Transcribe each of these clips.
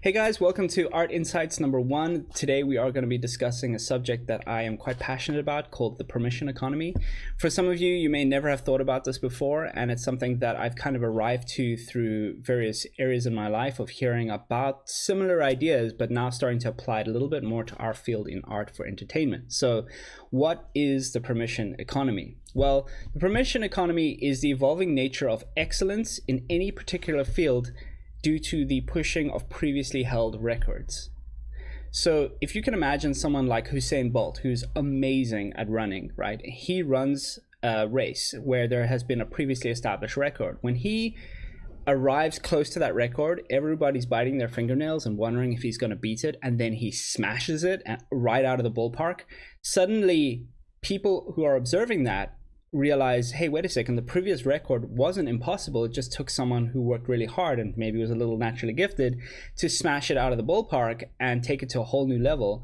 Hey guys, welcome to Art Insights number 1. Today we are going to be discussing a subject that I am quite passionate about called the permission economy. For some of you, you may never have thought about this before, and it's something that I've kind of arrived to through various areas in my life of hearing about similar ideas, but now starting to apply it a little bit more to our field in art for entertainment. So what is the permission economy? Well, the permission economy is the evolving nature of excellence in any particular field due to the pushing of previously held records. So if you can imagine someone like Usain Bolt, who's amazing at running, right? He runs a race where there has been a previously established record. When he arrives close to that record, everybody's biting their fingernails and wondering if he's going to beat it, and then he smashes it right out of the ballpark. Suddenly, people who are observing that realize, hey, wait a second, the previous record wasn't impossible. It just took someone who worked really hard and maybe was a little naturally gifted to smash it out of the ballpark and take it to a whole new level.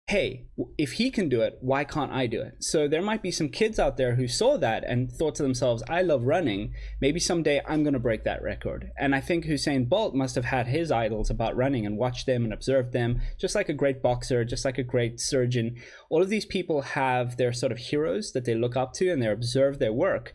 Hey, if he can do it, why can't I do it? So there might be some kids out there who saw that and thought to themselves, I love running. Maybe someday I'm going to break that record. And I think Usain Bolt must have had his idols about running and watched them and observed them, just like a great boxer, just like a great surgeon. All of these people have their sort of heroes that they look up to and they observe their work.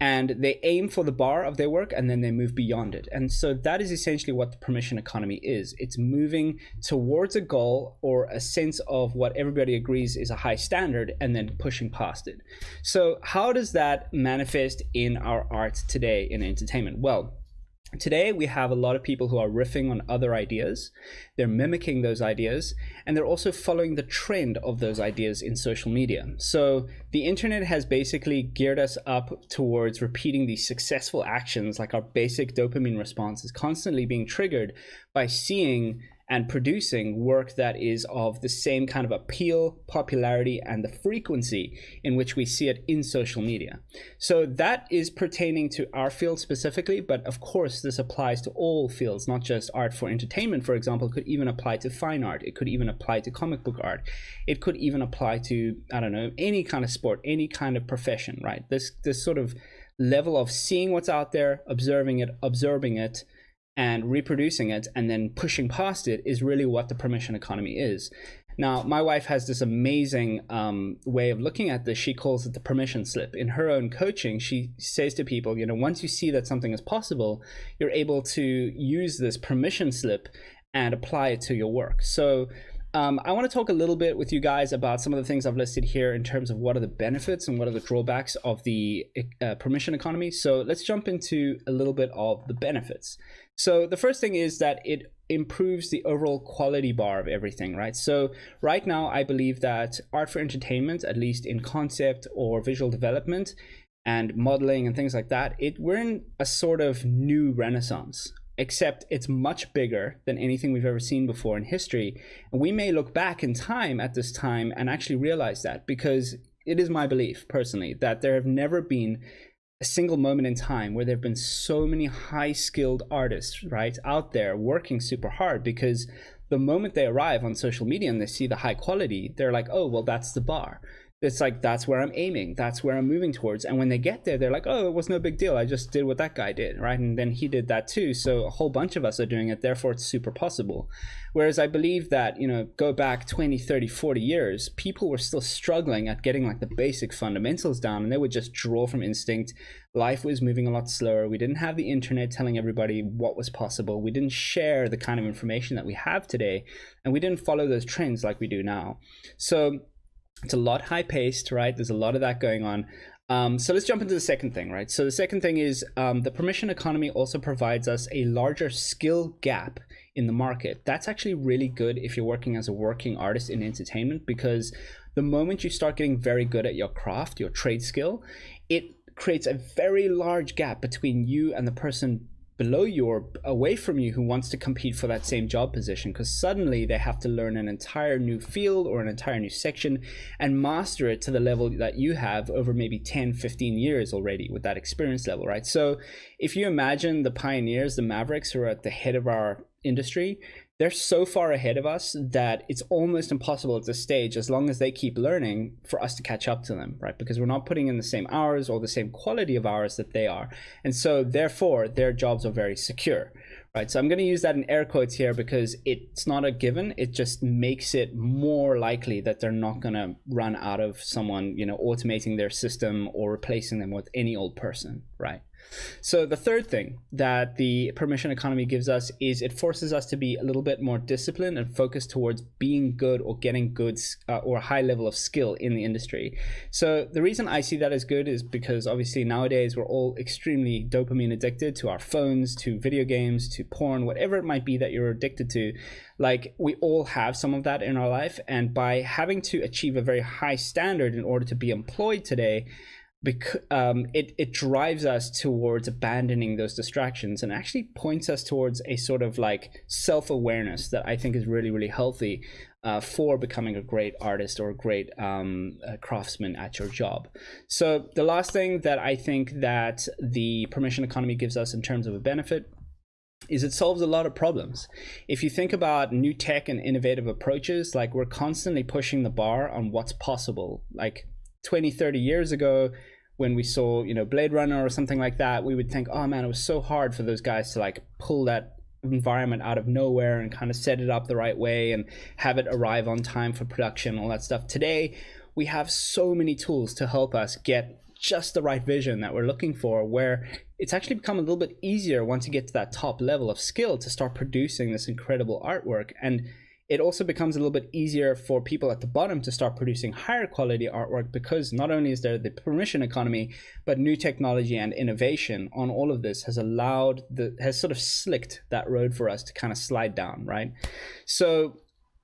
And they aim for the bar of their work and then they move beyond it. And so that is essentially what the permission economy is. It's moving towards a goal or a sense of what everybody agrees is a high standard and then pushing past it. So how does that manifest in our art today in entertainment? Well, today we have a lot of people who are riffing on other ideas. They're mimicking those ideas, and they're also following the trend of those ideas in social media. So the internet has basically geared us up towards repeating these successful actions, like our basic dopamine response is constantly being triggered by seeing and producing work that is of the same kind of appeal, popularity, and the frequency in which we see it in social media. So that is pertaining to our field specifically, but of course this applies to all fields, not just art for entertainment, for example. It could even apply to fine art. It could even apply to comic book art. It could even apply to, I don't know, any kind of sport, any kind of profession, right? This sort of level of seeing what's out there, observing it, absorbing it, and reproducing it and then pushing past it is really what the permission economy is. Now, my wife has this amazing way of looking at this. She calls it the permission slip. In her own coaching, she says to people, you know, once you see that something is possible, you're able to use this permission slip and apply it to your work. So I want to talk a little bit with you guys about some of the things I've listed here in terms of what are the benefits and what are the drawbacks of the permission economy. So let's jump into a little bit of the benefits. So the first thing is that it improves the overall quality bar of everything, right? So right now, I believe that art for entertainment, at least in concept or visual development and modeling and things like that, we're in a sort of new renaissance. Except it's much bigger than anything we've ever seen before in history. And we may look back in time at this time and actually realize that, because it is my belief personally that there have never been a single moment in time where there have been so many high-skilled artists, right, out there working super hard, because the moment they arrive on social media and they see the high quality, they're like, oh, well, that's the bar. It's like, that's where I'm aiming. That's where I'm moving towards. And when they get there, they're like, oh, it was no big deal. I just did what that guy did, right? And then he did that too. So a whole bunch of us are doing it. Therefore, it's super possible. Whereas I believe that, you know, go back 20, 30, 40 years, people were still struggling at getting like the basic fundamentals down, and they would just draw from instinct. Life was moving a lot slower. We didn't have the internet telling everybody what was possible. We didn't share the kind of information that we have today, and we didn't follow those trends like we do now. So it's a lot high paced, right? There's a lot of that going on. So let's jump into the second thing, right? So the second thing is the permission economy also provides us a larger skill gap in the market. That's actually really good if you're working as a working artist in entertainment, because the moment you start getting very good at your craft, your trade skill, it creates a very large gap between you and the person below you or away from you who wants to compete for that same job position, because suddenly they have to learn an entire new field or an entire new section and master it to the level that you have over maybe 10, 15 years already with that experience level, right? So if you imagine the pioneers, the mavericks who are at the head of our industry, they're so far ahead of us that it's almost impossible at this stage, as long as they keep learning, for us to catch up to them, right? Because we're not putting in the same hours or the same quality of hours that they are. And so therefore their jobs are very secure, right? So I'm going to use that in air quotes here because it's not a given. It just makes it more likely that they're not going to run out of someone, you know, automating their system or replacing them with any old person, right? So the third thing that the permission economy gives us is it forces us to be a little bit more disciplined and focused towards being good or getting good or a high level of skill in the industry. So the reason I see that as good is because obviously nowadays we're all extremely dopamine addicted to our phones, to video games, to porn, whatever it might be that you're addicted to. Like, we all have some of that in our life, and by having to achieve a very high standard in order to be employed today, because it drives us towards abandoning those distractions and actually points us towards a sort of like self-awareness that I think is really, really healthy for becoming a great artist or a great craftsman at your job. So the last thing that I think that the permission economy gives us in terms of a benefit is it solves a lot of problems. If you think about new tech and innovative approaches, like, we're constantly pushing the bar on what's possible. Like 20, 30 years ago, when we saw, you know, Blade Runner or something like that, we would think, oh man, it was so hard for those guys to like pull that environment out of nowhere and kind of set it up the right way and have it arrive on time for production, all that stuff. Today, we have so many tools to help us get just the right vision that we're looking for, where it's actually become a little bit easier once you get to that top level of skill to start producing this incredible artwork. And it also becomes a little bit easier for people at the bottom to start producing higher quality artwork, because not only is there the permission economy, but new technology and innovation on all of this has sort of slicked that road for us to kind of slide down, right? So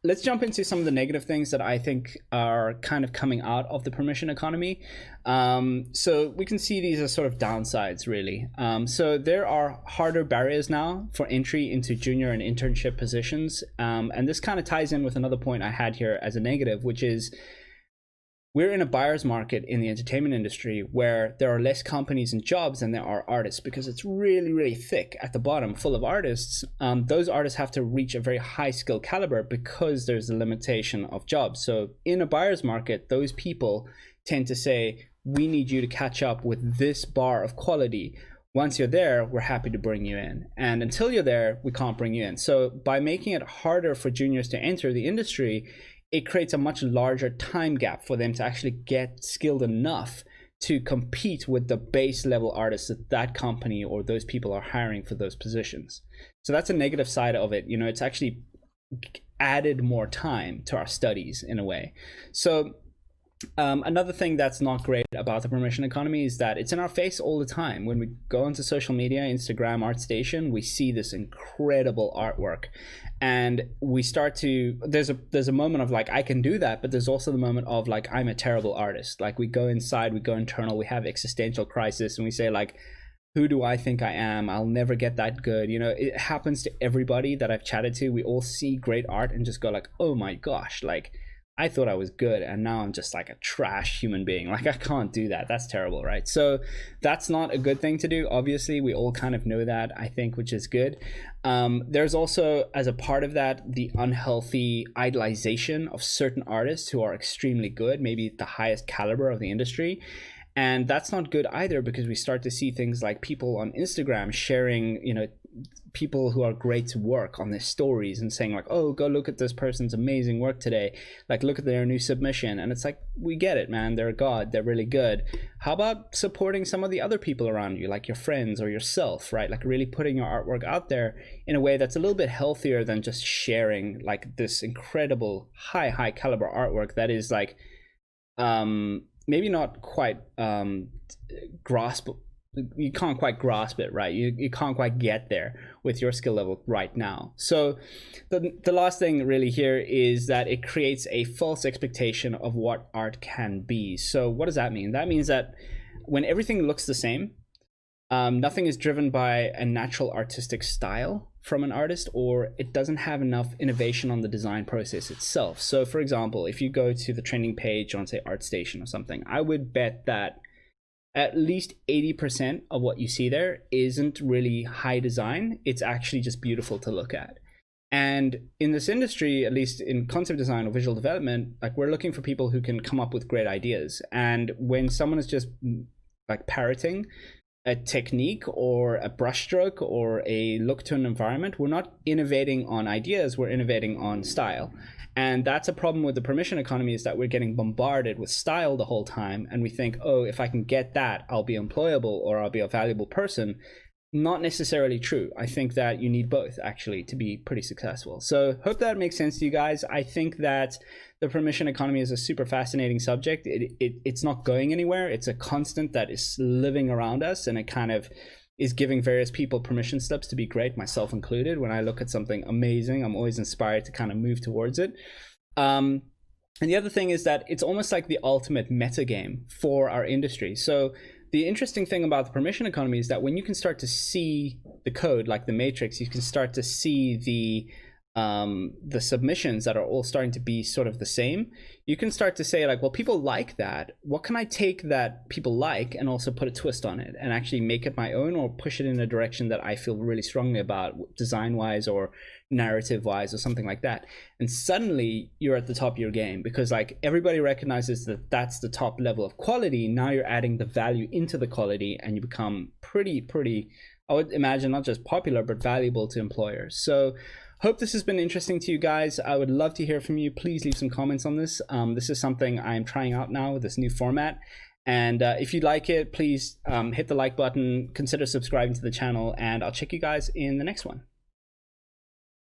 let's jump into some of the negative things that I think are kind of coming out of the permission economy. So we can see these as sort of downsides, really. So there are harder barriers now for entry into junior and internship positions. And this kind of ties in with another point I had here as a negative, which is we're in a buyer's market in the entertainment industry where there are less companies and jobs than there are artists, because it's really, really thick at the bottom, full of artists. Those artists have to reach a very high skill caliber because there's a limitation of jobs. So in a buyer's market, those people tend to say, we need you to catch up with this bar of quality. Once you're there, we're happy to bring you in. And until you're there, we can't bring you in. So by making it harder for juniors to enter the industry, it creates a much larger time gap for them to actually get skilled enough to compete with the base level artists that that company or those people are hiring for those positions. So that's a negative side of it. You know, it's actually added more time to our studies in a way. So another thing that's not great about the permission economy is that it's in our face all the time. When we go onto social media, Instagram, ArtStation, we see this incredible artwork, and we start to, there's a moment of like, I can do that, but there's also the moment of like, I'm a terrible artist. Like, we go inside, we go internal, we have existential crisis, and we say like, who do I think I am? I'll never get that good. You know, it happens to everybody that I've chatted to. We all see great art and just go like, oh my gosh, like, I thought I was good and now I'm just like a trash human being. Like, I can't do that. That's terrible, right? So that's not a good thing to do. Obviously, we all kind of know that, I think, which is good. There's also, as a part of that, the unhealthy idolization of certain artists who are extremely good, maybe the highest caliber of the industry. And that's not good either, because we start to see things like people on Instagram sharing, you know, people who are great work on their stories and saying like, oh, go look at this person's amazing work today. Like, look at their new submission. And it's like, we get it, man. They're God. They're really good. How about supporting some of the other people around you, like your friends or yourself, right? Like, really putting your artwork out there in a way that's a little bit healthier than just sharing like this incredible high caliber artwork that is like, maybe not quite you can't quite grasp it, right? You can't quite get there with your skill level right now. So the last thing really here is that it creates a false expectation of what art can be. So what does that mean? That means that when everything looks the same, nothing is driven by a natural artistic style from an artist, or it doesn't have enough innovation on the design process itself. So for example, if you go to the trending page on, say, ArtStation or something, I would bet that at least 80% of what you see there isn't really high design. It's actually just beautiful to look at. And in this industry, at least in concept design or visual development, like we're looking for people who can come up with great ideas. And when someone is just like parroting a technique or a brushstroke or a look to an environment, we're not innovating on ideas, we're innovating on style. And that's a problem with the permission economy, is that we're getting bombarded with style the whole time. And we think, oh, if I can get that, I'll be employable or I'll be a valuable person. Not necessarily true. I think that you need both, actually, to be pretty successful. So hope that makes sense to you guys. I think that the permission economy is a super fascinating subject. It's not going anywhere. It's a constant that is living around us, and it kind of is giving various people permission slips to be great, myself included. When I look at something amazing, I'm always inspired to kind of move towards it. And the other thing is that it's almost like the ultimate meta game for our industry. So the interesting thing about the permission economy is that when you can start to see the code, like the matrix, you can start to see the submissions that are all starting to be sort of the same. You can start to say like, well, people like that. What can I take that people like and also put a twist on it and actually make it my own, or push it in a direction that I feel really strongly about, design-wise or narrative-wise or something like that. And suddenly you're at the top of your game, because like everybody recognizes that that's the top level of quality. Now you're adding the value into the quality, and you become pretty, I would imagine, not just popular, but valuable to employers. So hope this has been interesting to you guys. I would love to hear from you. Please leave some comments on this. This is something I'm trying out now with this new format. And if you like it, please hit the like button, consider subscribing to the channel, and I'll check you guys in the next one.